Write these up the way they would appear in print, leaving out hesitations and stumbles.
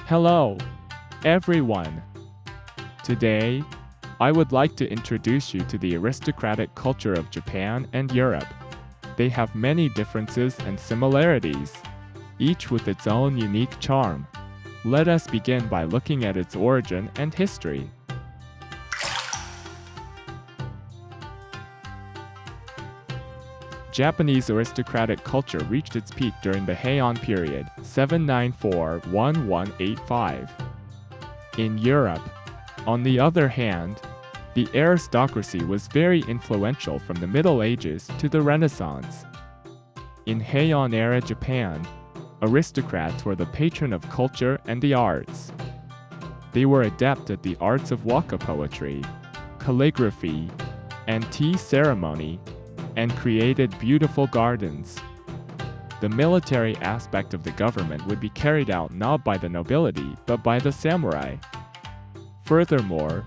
Hello, everyone. Today, I would like to introduce you to the aristocratic culture of Japan and Europe. They have many differences and similarities, each with its own unique charm. Let us begin by looking at its origin and history. Japanese aristocratic culture reached its peak during the Heian period, 794–1185. In Europe, on the other hand, the aristocracy was very influential from the Middle Ages to the Renaissance. In Heian-era Japan, aristocrats were the patron of culture and the arts. They were adept at the arts of waka poetry, calligraphy, and tea ceremony, and created beautiful gardens. The military aspect of the government would be carried out not by the nobility but by the samurai. Furthermore,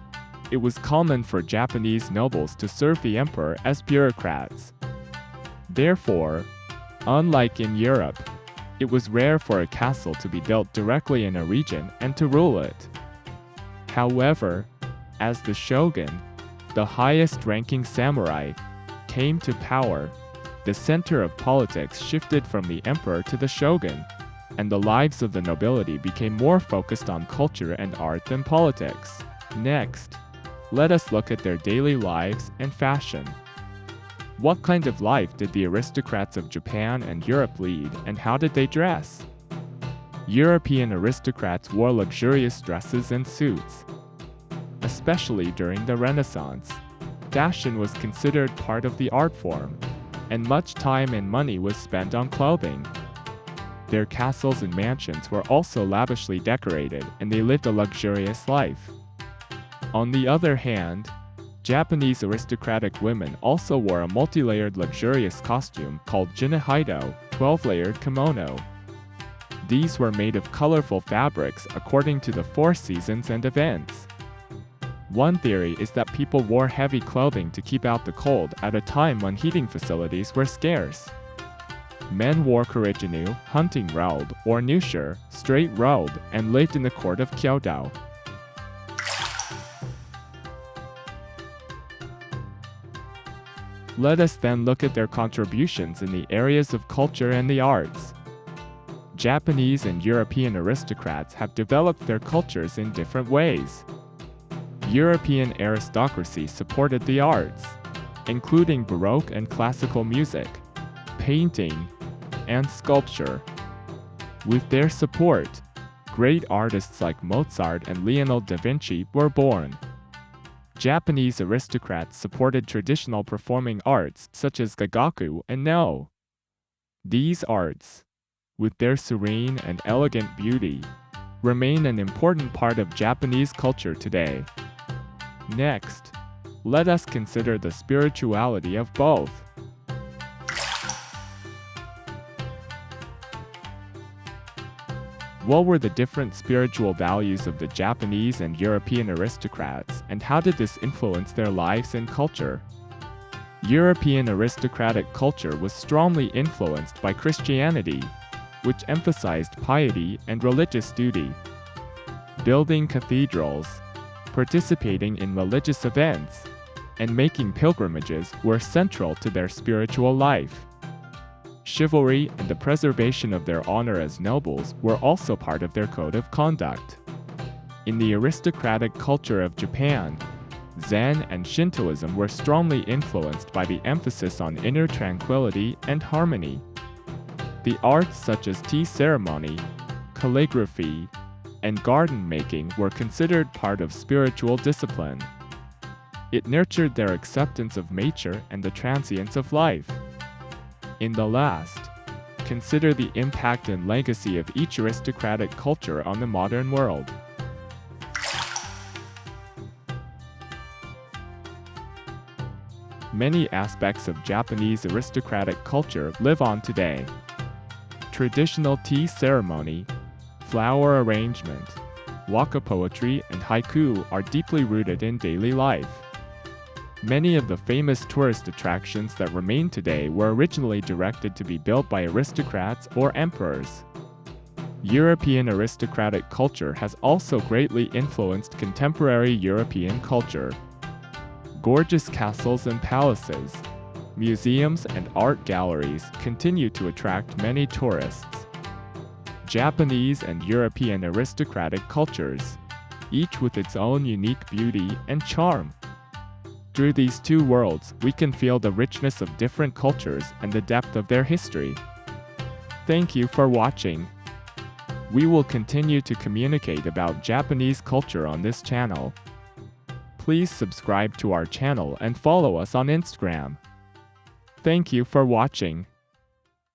it was common for Japanese nobles to serve the emperor as bureaucrats. Therefore, unlike in Europe, it was rare for a castle to be built directly in a region and to rule it. However, as the shogun, the highest-ranking samurai, came to power, the center of politics shifted from the emperor to the shogun, and the lives of the nobility became more focused on culture and art than politics. Next, let us look at their daily lives and fashion. What kind of life did the aristocrats of Japan and Europe lead, and how did they dress? European aristocrats wore luxurious dresses and suits. Especially during the Renaissance, fashion was considered part of the art form, and much time and money was spent on clothing. Their castles and mansions were also lavishly decorated, and they lived a luxurious life. On the other hand, Japanese aristocratic women also wore a multi-layered luxurious costume called jinehido, 12-layered kimono. These were made of colorful fabrics according to the 4 seasons and events. One theory is that people wore heavy clothing to keep out the cold at a time when heating facilities were scarce. Men wore kuriginu, hunting robe, or nusher, straight robe, and lived in the court of Kyoto. Let us then look at their contributions in the areas of culture and the arts. Japanese and European aristocrats have developed their cultures in different ways. European aristocracy supported the arts, including Baroque and classical music, painting, and sculpture. With their support, great artists like Mozart and Leonardo da Vinci were born. Japanese aristocrats supported traditional performing arts such as gagaku and no. These arts, with their serene and elegant beauty, remain an important part of Japanese culture today. Next, let us consider the spirituality of both. What were the different spiritual values of the Japanese and European aristocrats, and how did this influence their lives and culture? European aristocratic culture was strongly influenced by Christianity, which emphasized piety and religious duty. Building cathedrals, participating in religious events, and making pilgrimages were central to their spiritual life. Chivalry and the preservation of their honor as nobles were also part of their code of conduct. In the aristocratic culture of Japan, Zen and Shintoism were strongly influenced by the emphasis on inner tranquility and harmony. The arts such as tea ceremony, calligraphy, and garden making were considered part of spiritual discipline. It nurtured their acceptance of nature and the transience of life. In the last, consider the impact and legacy of each aristocratic culture on the modern world. Many aspects of Japanese aristocratic culture live on today. Traditional tea ceremony, flower arrangement, waka poetry, and haiku are deeply rooted in daily life. Many of the famous tourist attractions that remain today were originally directed to be built by aristocrats or emperors. European aristocratic culture has also greatly influenced contemporary European culture. Gorgeous castles and palaces, museums and art galleries continue to attract many tourists. Japanese and European aristocratic cultures, each with its own unique beauty and charm. Through these two worlds, we can feel the richness of different cultures and the depth of their history. Thank you for watching. We will continue to communicate about Japanese culture on this channel. Please subscribe to our channel and follow us on Instagram. Thank you for watching.